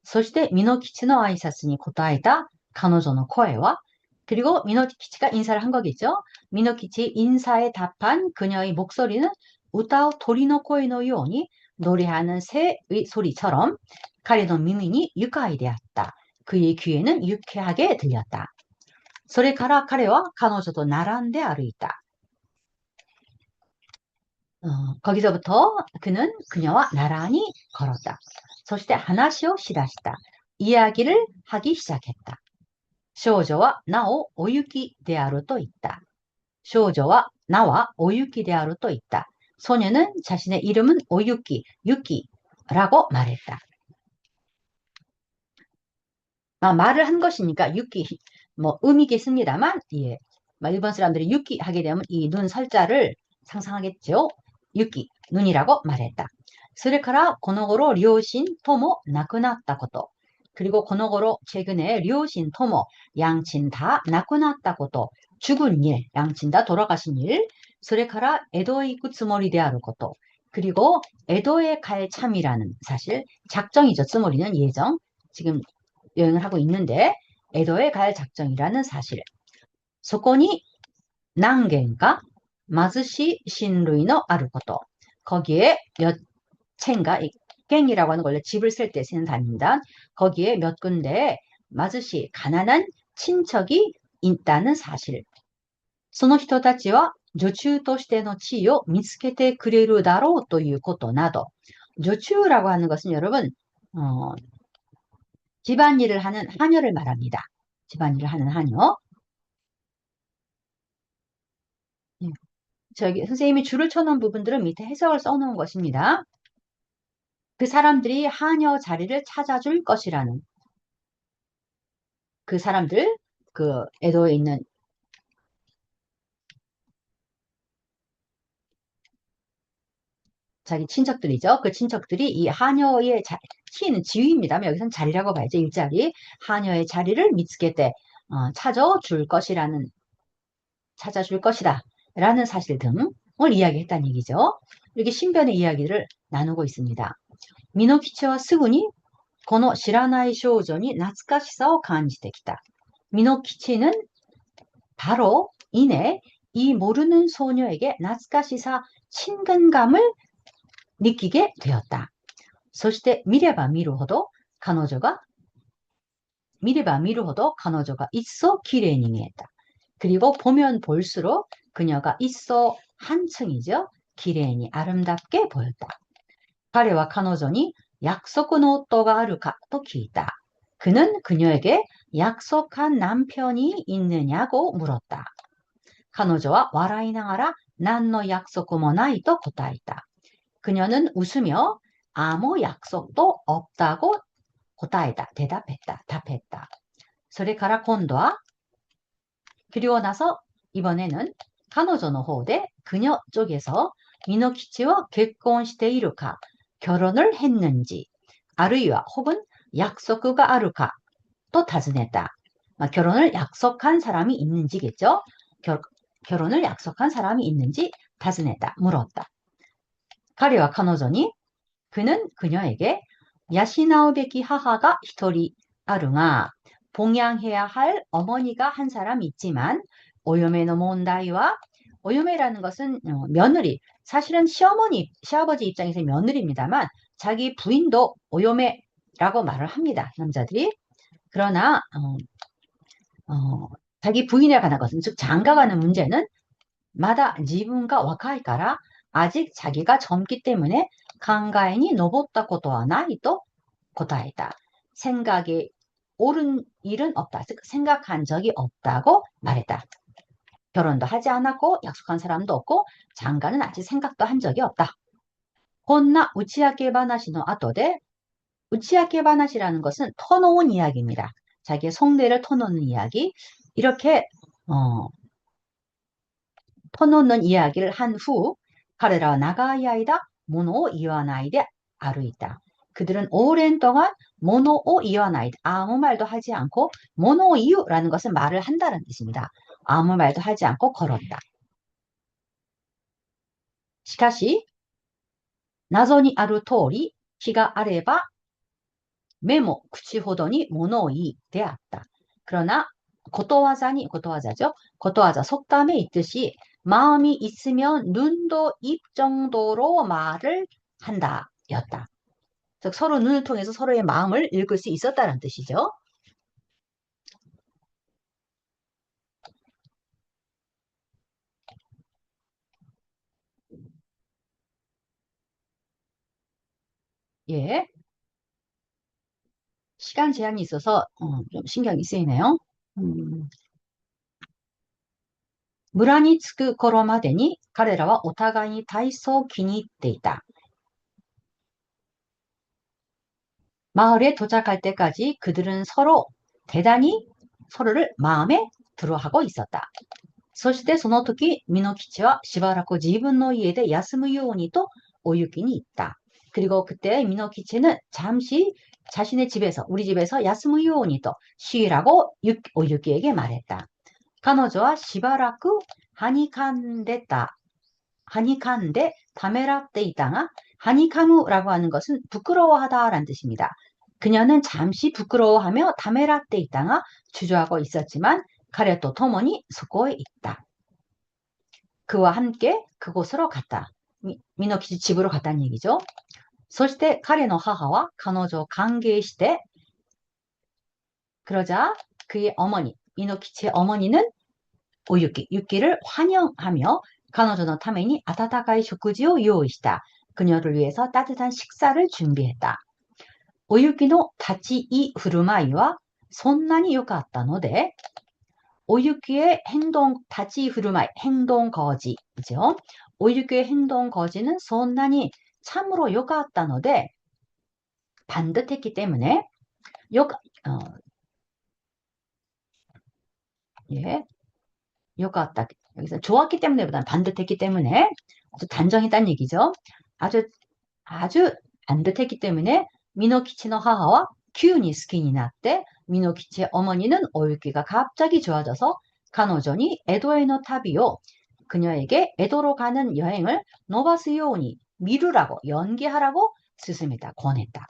S1: そしてミノキチの挨拶に答えた彼女の声は 그리고 미노키치가 인사를 한 거겠죠. 미노키치 인사에 답한 그녀의 목소리는 우타오 도리노 코이노 요니 노래하는 새의 소리처럼 카레노 미미니 유카이 되었다. 그의 귀에는 유쾌하게 들렸다. それから彼は彼女と並んで歩いた. 거기서부터 그는 그녀와 나란히 걸었다. そして話をしだした. 이야기를 하기 시작했다. 少女はなおお雪であると言った. 少女はなはお雪であると言った. 소녀는 자신의 이름은 오유키, 유키라고 말했다. 말을 한 것이니까 유키, 음이겠습니다만, 예. 일본 사람들이 유키 하게 되면 이 눈 설자를 상상하겠죠. 유키, 눈이라고 말했다. それからこの頃両親とも亡くなったこと. 그리고 この頃 최근에両親 토모, 양친 다 亡くなったこと. 죽은 일, 양친 다 돌아가신 일. それから에도에行くつもりであること. 그리고 에도에 갈 참이라는 사실, 작정이죠. 쯔모리는 예정. 지금 여행을 하고 있는데 에도에 갈 작정이라는 사실. そこに何軒か貧しい親類のあること. 거기에 몇 채인가, 갱이라고 하는 원래 집을 쓸 때 쓰는 단위입니다. 거기에 몇 군데 마즈시, 가난한 친척이 있다는 사실. その人たちは女中としての地位を見つけてくれるだろうということなど. 조추라고 하는 것은 여러분 집안일을 하는 하녀를 말합니다. 집안일을 하는 하녀. 저기 선생님이 줄을 쳐놓은 부분들은 밑에 해석을 써놓은 것입니다. 그 사람들이 하녀 자리를 찾아줄 것이라는, 그 사람들, 그 에도에 있는 자기 친척들이죠. 그 친척들이 이 하녀의 키는 지위입니다. 여기서는 자리라고 봐야죠. 일자리. 하녀의 자리를 미츠게 때 찾아줄 것이다 라는 사실 등을 이야기했다는 얘기죠. 이렇게 신변의 이야기를 나누고 있습니다. 미노키치와 스군이 この知らない少女に懐かしさを感じてきた. 미노키치는 바로 이내 이 모르는 소녀에게 懐かしさ, 친근감을 느끼게 되었다. そして見れば見るほど彼女が있어綺麗に見えた. 그리고 보면 볼수록 그녀가 있어 한층이죠. 綺麗に 아름답게 보였다. 彼は彼女に約束の夫があるかと聞いた. 그는 그녀에게 약속한 남편이 있느냐고 물었다. 彼女は笑いながら何の約束もないと答えた. 그녀는 웃으며 아무 약속도 없다고答えた. 대답했다. 답했다. それから今度は 그리고 나서 이번에는 彼女の方で 그녀 쪽에서 미노키치와 결혼しているか, 결혼을 했는지, あるいは 혹은 약속가 あるか 또尋ねた. 결혼을 약속한 사람이 있는지겠죠. 결혼을 약속한 사람이 있는지 尋ねた, 물었다. 彼は彼女に 그는 그녀에게 養うべき母が一人あるが 봉양해야 할 어머니가 한 사람 있지만 お嫁の問題は 오요메라는 것은 며느리, 사실은 시아버지 입장에서 며느리입니다만 자기 부인도 오요메라고 말을 합니다. 남자들이. 그러나 자기 부인에 관한 것은, 즉 장가가 는 문제는 마다 지분가 와카이까라, 아직 자기가 젊기 때문에 간가에니 노봇다ことはないと答えた. 생각에 옳은 일은 없다. 즉 생각한 적이 없다고 말했다. 결혼도 하지 않았고 약속한 사람도 없고 장가는 아직 생각도 한 적이 없다. こんな 우치야케 바나시노 아토데, 우치야케 바나시라는 것은 터놓은 이야기입니다. 자기의 속내를 터놓는 이야기. 이렇게 터놓는 이야기를 한 후, 彼らは 長い間 物を言わないで歩いた. 그들은 오랜 동안 物を言わない, 아무 말도 하지 않고, 物を言う라는 것은 말을 한다는 뜻입니다. 아무 말도 하지 않고 걸었다. しかし謎にある通り、日があれば目も口ほどに物を言いであった. 그러나 고토와자죠. 고토와자 속담에 있듯이 마음이 있으면 눈도 입 정도로 말을 한다 였다. 즉 서로 눈을 통해서 서로의 마음을 읽을 수 있었다는 뜻이죠. 예. 시간 제한이 있어서 좀 신경이 쓰이네요. 村に着く頃までに彼らはお互いに体操を気に入っていた. 마을에 도착할 때까지 그들은 서로 대단히 서로를 마음에 들어하고 있었다. そしてその時、ミノキチはしばらく自分の家で休むようにと오유키に言った. 그리고 그때 미노키치는 잠시 자신의 집에서, 우리 집에서 야스무 요오니 또 쉬라고 오유키에게 말했다. 彼女は しばらく 하니칸데 다메라떼 있다가, 하니카무라고 하는 것은 부끄러워하다라는 뜻입니다. 그녀는 잠시 부끄러워하며 다메라떼 있다가 주저하고 있었지만, 彼と共にそこへ行った. 그와 함께 그곳으로 갔다. 미노키치 집으로 갔다는 얘기죠. そして彼の母は彼女を歓迎して, 그러자 그의 어머니, 미노키치의 어머니는 유키를 환영하며 彼女のために温かい食事を用意した. 그녀를 위해서 따뜻한 식사를 준비했다. 오유키의 立ち居振る舞いはそんなに良かったので, 오유키의 행동, 立ち居振る舞い, 행동 거지죠. 오유키의 행동 거지는 そんなに 참으로 良かったので, 반듯했기 때문에, 예, 良かった. 여기서 좋았기 때문에보다는 반듯했기 때문에, 아주 단정했다는 얘기죠. 아주 반듯했기 때문에, 미노키치의 母は 急に 好きになって, 미노키치의 어머니는 오유키가 갑자기 좋아져서 彼女に 에도에의 타비요, 그녀에게 에도로 가는 여행을 노바스요니, 미루라고, 연기하라고 스승했다, 권했다.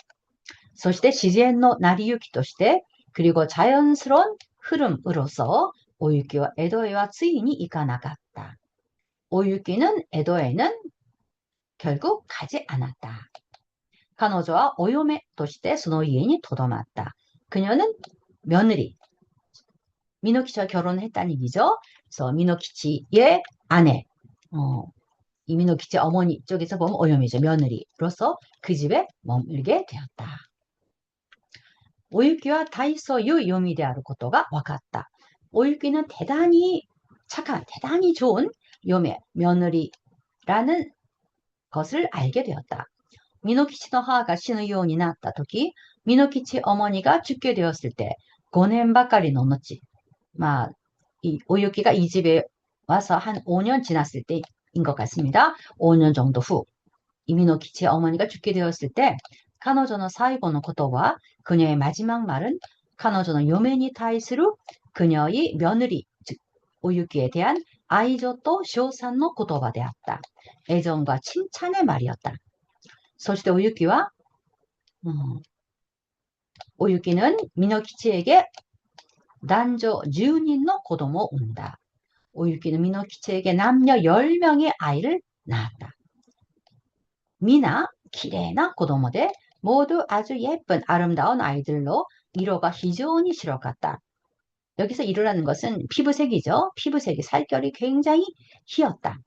S1: そして自然の成り行きとして, 그리고 자연스러운 흐름으로서 오유키와 에도에와 ついに行かなかった. 오유키는 에도에는 결국 가지 않았다. 彼女はお嫁としてその家にとどまった. 그녀는 며느리, 미노키치와 결혼을 했다는 얘기죠. 그래서 미노키치의 아내, 이 미노키치 어머니 쪽에서 보면 오요미죠. 며느리로서 그 집에 머물게 되었다. 오유키와 다이소유 요미であることが分かった. 오유키는 대단히 착한, 대단히 좋은 요메, 며느리라는 것을 알게 되었다. 미노키치의 母が死ぬようになった時, 미노키치 어머니가 죽게 되었을 때, 5년 ばかりの後, 이 오유키가 이 집에 와서 한 5년 지났을 때인 것 같습니다. 5년 정도 후, 이 미노키치의 어머니가 죽게 되었을 때, 彼女の最後の言葉, 그녀의 마지막 말은 彼女の嫁に対する 그녀의 며느리, 즉 오유키에 대한 아이조と 称賛の言葉であった. 애정과 칭찬의 말이었다. そして 오유키는 미노키치에게男女10人の子供を産んだ. 오유키는 미노키치에게 남녀 10명의 아이를 낳았다. 미나 기레나 고도모데 모두 아주 예쁜 아름다운 아이들로 이로가 히조니 시로갔다. 여기서 이로라는 것은 피부색이죠. 피부색이 살결이 굉장히 희었다.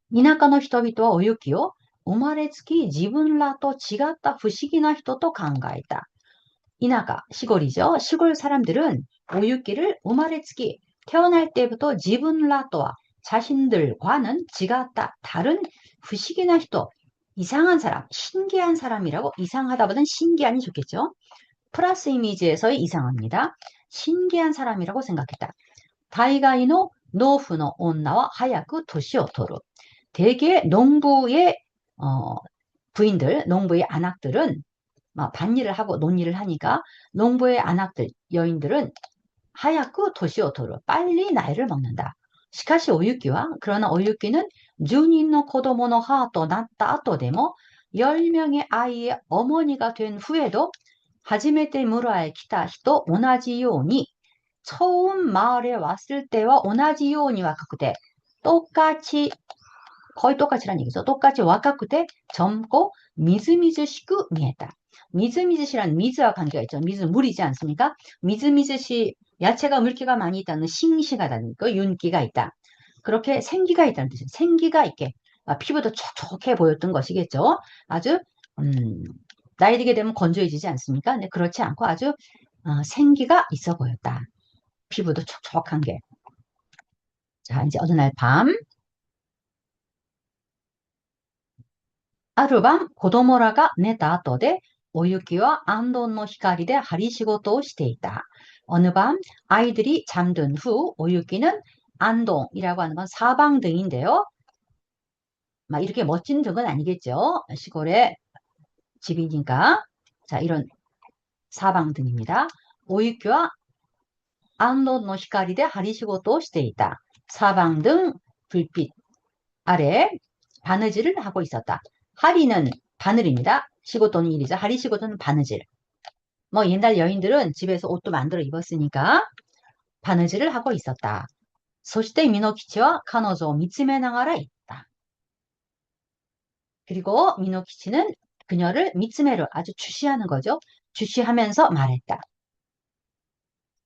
S1: 미나카노 히토비토와 오유키요. 生まれつき自分らと違った不思議な人と考えた. 이나가 시골이죠. 시골 사람들은 오유키를 우마레츠키 태어날 때부터 지분라또와 자신들과는 지같다 다른 부시기나 히토 이상한 사람, 신기한 사람이라고 이상하다보다는 신기한이 좋겠죠. 플러스 이미지에서의 이상합니다. 신기한 사람이라고 생각했다. 다이가이노 노후노 온나와 하야쿠 도시오 토루 대개 농부의 부인들, 농부의 아낙들은 밭일을 하고 논일을 하니까 농부의 아낙들, 여인들은 하얗고 도시오토로 빨리 나이를 먹는다. 시카시 오유키와 그러나 오유키는 주닌노 코도모노 하또 낳다 아토데모 10명의 아이의 어머니가 된 후에도 하지메테 무라에 기타 히토 오나지 요니 처음 마을에 왔을 때와 오나지 요니와 같구대 똑같이 거의 똑같이란 얘기죠. 똑같이 와카쿠테 젊고 미즈미즈시쿠 미했다. 미즈미즈시란 미즈와 관계가 있죠. 미즈 물이지 않습니까? 미즈미즈시 야채가 물기가 많이 있다는 싱싱하다는 거 윤기가 있다. 그렇게 생기가 있다는 뜻이에요. 생기가 있게 피부도 촉촉해 보였던 것이겠죠. 아주 나이 들게 되면 건조해지지 않습니까? 근데 그렇지 않고 아주 생기가 있어 보였다. 피부도 촉촉한 게. 자, 이제 어느 날 밤ある晩、子供らが寝た後で、お雪は安どの光で針仕事をしていた. 어느 밤, 아이들이 잠든 후, 오유키는 안동이라고 하는 건 사방등인데요. 막 이렇게 멋진 등은 아니겠죠. 시골에 집이니까. 자, 이런 사방등입니다. 오유키와 안도노 히카리데 하리시고도 시대 있다. 사방등 불빛 아래 바느질을 하고 있었다. 하리는 바늘입니다. 시고토는 일이죠. 하리 시고토는 바느질. 뭐 옛날 여인들은 집에서 옷도 만들어 입었으니까 바느질을 하고 있었다. そして 미노키치와 카노조 미츠메나가라 있다. 그리고 미노키치는 그녀를 미츠메로 아주 주시하는 거죠. 주시하면서 말했다.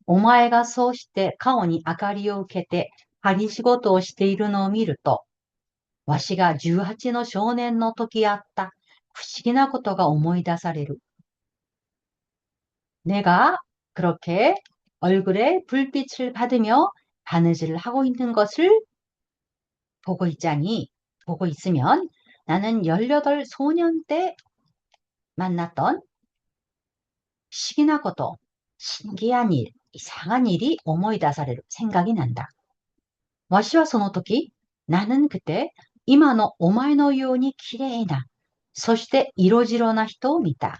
S1: お前がそうして顔に明かりを受けて針仕事をしているのを見るとわしが18の少年の時あった不思議なことが思い出される. 내가 그렇게 얼굴에 불빛을 받으며 바느질을 하고 있는 것을 보고 보고 있으면 나는 18 소년 때 만났던 시기나 것도 신기한 일, 이상한 일이 오모이다사레루 생각이 난다. 와시와 소노토키 나는 그때 今のお前のように綺麗な そして色白な人を見た.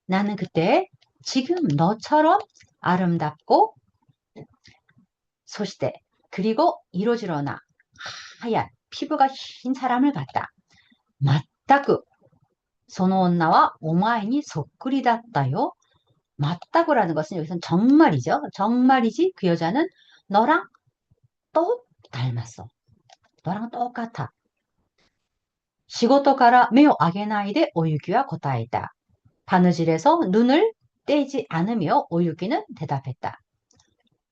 S1: 나는 그때 지금 너처럼 아름답고 そして 그리고 이로지로나 하얀 피부가 흰 사람을 봤다. 全く その女はお前にそっくりだったよ. 맞다고라는 것은 여기서는 정말이죠. 정말이지 그 여자는 너랑 똑 닮았어. 너랑 똑같아. 仕事から目を上げないで 오유키와 答えた. 바느질에서 눈을 떼지 않으며 오유키는 대답했다.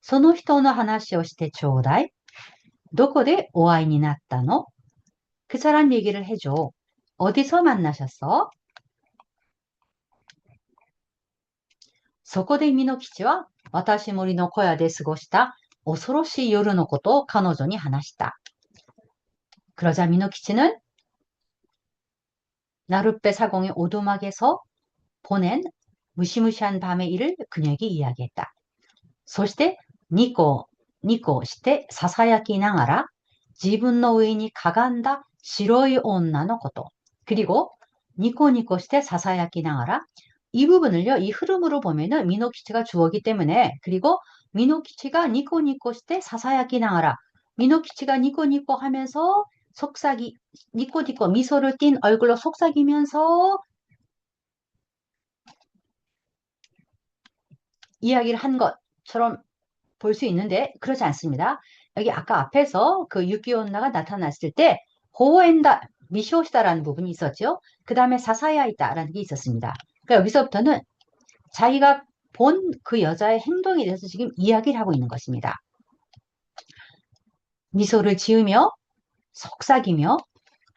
S1: その人の話をしてちょうだい. どこでお会いになったの? 그 사람 얘기를 해줘. 어디서 만나셨어? そこで 미노키치와 私森の小屋で過ごした恐ろしい夜のことを彼女に話した. 그러자 미노키치는 나룻배 사공의 오두막에서 보낸 무시무시한 밤의 일을 그녀에게 이야기했다. そしてニコニコしてささやきながら自分の上にかがんだ白い女のこと. 그리고 니코니코してささやきながら이 부분을요, 이 흐름으로 보면은 미노키치가 주어기 때문에 그리고 미노키치가 니코니코してささやきながら미노키치가 니코니코 하면서 속삭이 니코니코 미소를 띤 얼굴로 속삭이면서 이야기를 한 것처럼 볼 수 있는데 그렇지 않습니다. 여기 아까 앞에서 그 유기온나가 나타났을 때 호엔다 미쇼시다라는 부분이 있었죠. 그 다음에 사사야 있다라는 게 있었습니다. 그러니까 여기서부터는 자기가 본 그 여자의 행동에 대해서 지금 이야기를 하고 있는 것입니다. 미소를 지으며 속삭이며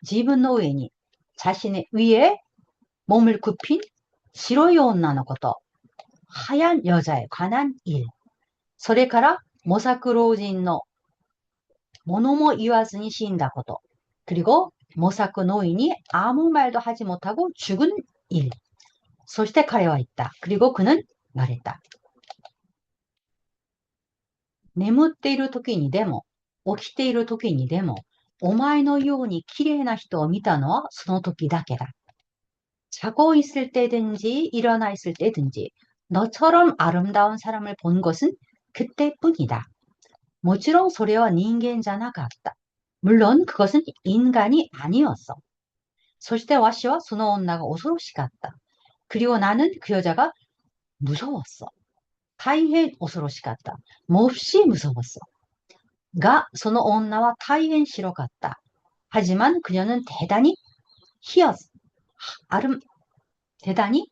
S1: 지분노에니 자신의 위에 몸을 굽힌 시로이 온나의 것도 하얀 여자에 관한 일. それから模索老人の物も言わずに死んだこと. 그리고 모사크 노인이 아무 말도 하지 못하고 죽은 일. そして彼は言った. 그리고 그는 말했다. 眠っている時にでも、起きている時にでも、お前のように綺麗な人を見たのはその時だけだ. 자고 있을 때든지 일어나 있을 때든지 너처럼 아름다운 사람을 본 것은 그때뿐이다. もちろんそれは人間じゃなかった. 물론 그것은 인간이 아니었어. そしてわしはその女が恐ろしかった. 그리고 나는 그 여자가 무서웠어. 大変恐ろしかった. 몹시 무서웠어. が、その女は大変白かった. 하지만 그녀는 대단히 희었어. 대단히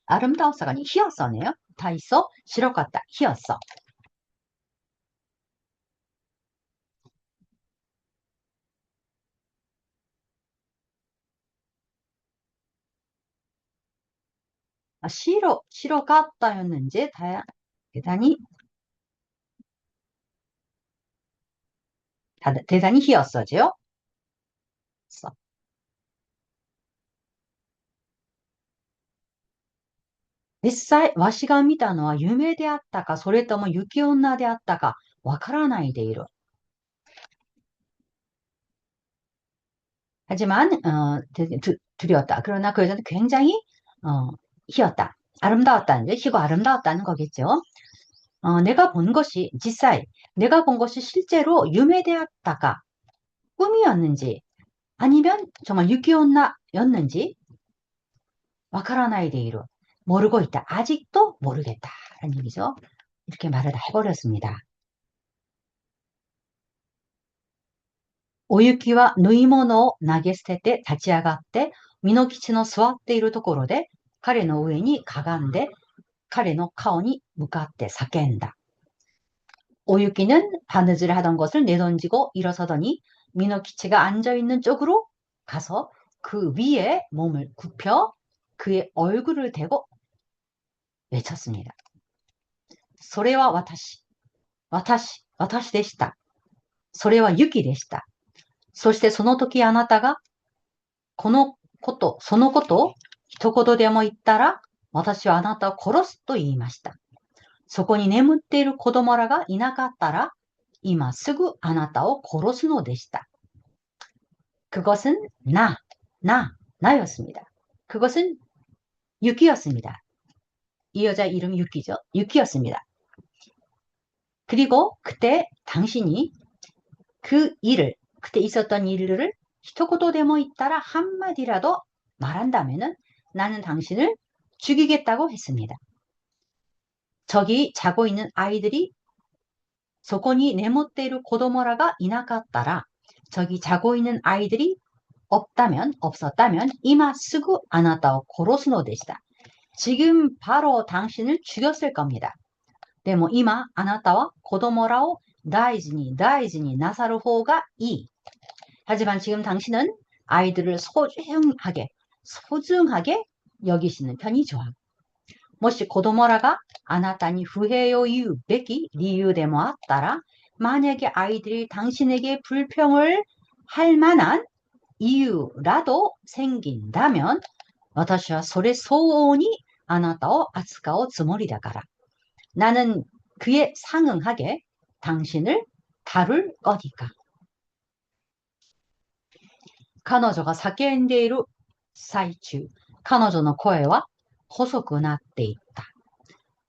S1: 아름다웠어가 아니 희었어네요. 다 있어. 싫었겠다. 희었어. 싫어갔다였는지 대단히 대단히 희었어죠. 実際、わしが見たのは夢であったか、それとも雪女であったか、わからないでいる。 하지만 두려웠다. 그러나 그 여자는 굉장히 희었다. 아름다웠다는 게 희고 아름다웠다는 거겠죠. 내가 본 것이実際, 내가 본 것이 실제로 유메되었다가 꿈이었는지 아니면 정말 유키온나였는지 わからないでいる. 모르고 있다. 아직도 모르겠다라는 얘기죠. 이렇게 말을 다 해버렸습니다. お雪は縫い物を投げ捨てて立ち上がって、ミノキチの座っているところで、彼の上にかがんで、彼の顔に向かって叫んだ. 오유키는 바느질을 하던 것을 내던지고 일어서더니 미노키치가 앉아있는 쪽으로 가서 그 위에 몸을 굽혀 그의 얼굴을 대고 외쳤습니다. それは私でした. それはユキでした. そしてその時あなたがそのことを一言でも言ったら私はあなたを殺すと言いました. そこに眠っている子供らがいなかったら今すぐあなたを殺すのでした. 그것은 나였습니다. 그것은 유키였습니다. 이 여자 이름이 유키죠. 유키였습니다. 그리고 그때 당신이 그때 있었던 일을 히토코토데모 있다라 한마디라도 말한다면은 나는 당신을 죽이겠다고 했습니다. 저기 자고 있는 아이들이 そこに眠っている子供らがいなかったら 저기 자고 있는 아이들이 없었다면 今すぐあなたを殺すのでした. 지금 바로 당신을 죽였을 겁니다. でも今あなたは子供らを大事になさる方がいい. 하지만 지금 당신은 아이들을 소중하게 여기시는 편이 좋아. もし子供らがあなたに不平を言うべき理由でもあったら 만약에 아이들이 당신에게 불평을 할 만한 이유라도 생긴다면 私はそれ相応にあなたを扱うつもりだから. 나는 그에 상응하게 당신을 다룰 거니까. 彼女が叫んでいる最中、彼女の声は細くなっていった.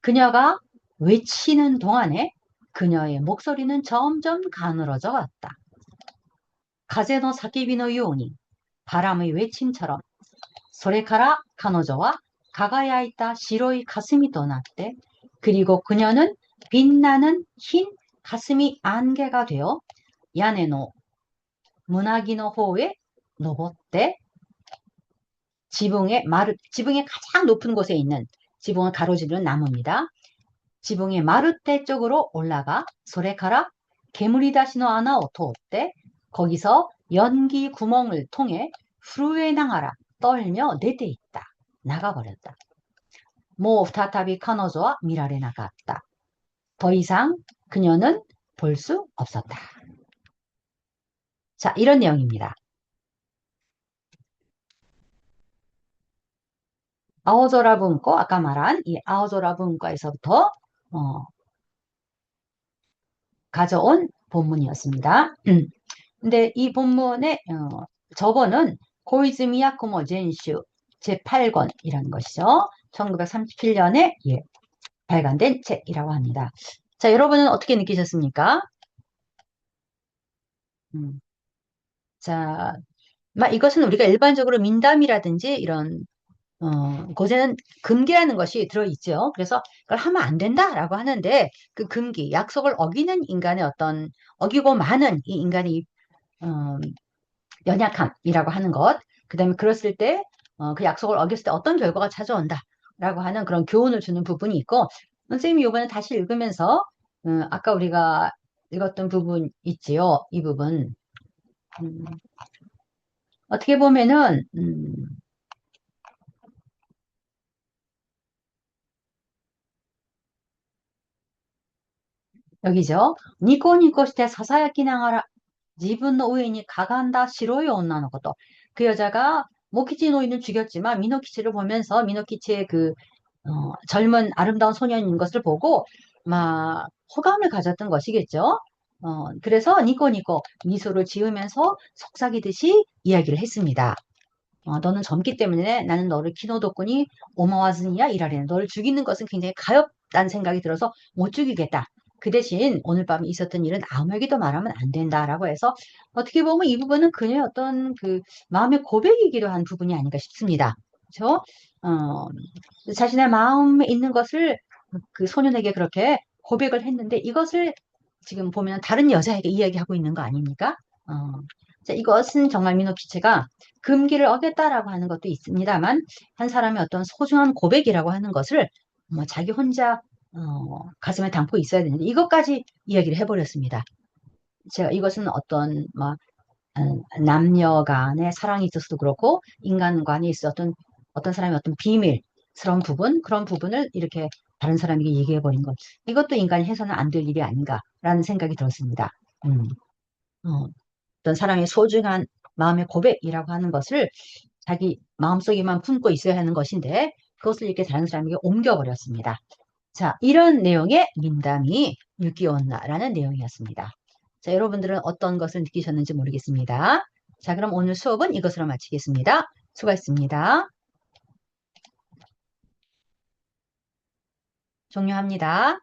S1: 그녀가 외치는 동안에 그녀의 목소리는 점점 가늘어져 갔다. 風の叫びのように 바람의 외침처럼 それから彼女は輝いた白い霞となって 그리고 그녀는 빛나는 흰 가슴이 안개가 되어 야네노 문화기노 호에 노보떼 지붕의 가장 높은 곳에 있는 지붕을 가로지르는 나무입니다. 지붕의 마르테 쪽으로 올라가 소레카라 게무리다시노 아나오 토오떼 거기서 연기 구멍을 통해 후루에 나가라 떨며 내대 있다. 나가버렸다. 모再び 彼女は 미라레 나갔다. 더 이상 그녀는 볼 수 없었다. 자, 이런 내용입니다. 아오조라 분과 아까 말한 이 아오조라 분과에서부터 가져온 본문이었습니다. 근데 이 본문의 저번은 고이즈미 야쿠모 젠슈 제8권이라는 것이죠. 1937년에 발간된 책이라고 합니다. 자, 여러분은 어떻게 느끼셨습니까? 자, 이것은 우리가 일반적으로 민담이라든지 이런 곳에는 금기라는 것이 들어있죠. 그래서 그걸 하면 안 된다라고 하는데 그 금기, 약속을 어기는 인간의 어기고 많은 이 인간의 연약함이라고 하는 것, 그 다음에 그랬을 때, 그 약속을 어겼을 때 어떤 결과가 찾아온다라고 하는 그런 교훈을 주는 부분이 있고, 선생님이 이번에 다시 읽으면서, 아까 우리가 읽었던 부분 있지요. 이 부분. 어떻게 보면은, 여기죠. 니코니코 시대 사사야키 나가라. 自分の上にかがんだ 白い 女の こと. 그 여자가 모키치 노인을 죽였지만 미노키치를 보면서 미노키치의 젊은 아름다운 소년인 것을 보고 막 호감을 가졌던 것이겠죠. 그래서 니코니코 미소를 지으면서 속삭이듯이 이야기를 했습니다. 너는 젊기 때문에 나는 너를 키노도쿠니 오마와즈니야 이라리는 너를 죽이는 것은 굉장히 가엾다는 생각이 들어서 못 죽이겠다. 그 대신 오늘 밤 있었던 일은 아무에게도 말하면 안 된다라고 해서 어떻게 보면 이 부분은 그녀의 어떤 그 마음의 고백이기도 한 부분이 아닌가 싶습니다. 그렇죠? 자신의 마음에 있는 것을 그 소년에게 그렇게 고백을 했는데 이것을 지금 보면 다른 여자에게 이야기하고 있는 거 아닙니까? 자, 이것은 정말 미노키체가 금기를 어겼다라고 하는 것도 있습니다만 한 사람의 어떤 소중한 고백이라고 하는 것을 자기 혼자 가슴에 담고 있어야 되는데 이것까지 이야기를 해버렸습니다. 제가 이것은 어떤 남녀 간의 사랑이 있어서도 그렇고 인간 간에 있었던 어떤 사람의 어떤 비밀스러운 부분 그런 부분을 이렇게 다른 사람에게 얘기해버린 것 이것도 인간이 해서는 안 될 일이 아닌가라는 생각이 들었습니다. 어, 어떤 사람의 소중한 마음의 고백이라고 하는 것을 자기 마음속에만 품고 있어야 하는 것인데 그것을 이렇게 다른 사람에게 옮겨버렸습니다. 자, 이런 내용의 민담이 유기온나라는 내용이었습니다. 자, 여러분들은 어떤 것을 느끼셨는지 모르겠습니다. 자, 그럼 오늘 수업은 이것으로 마치겠습니다. 수고하셨습니다. 종료합니다.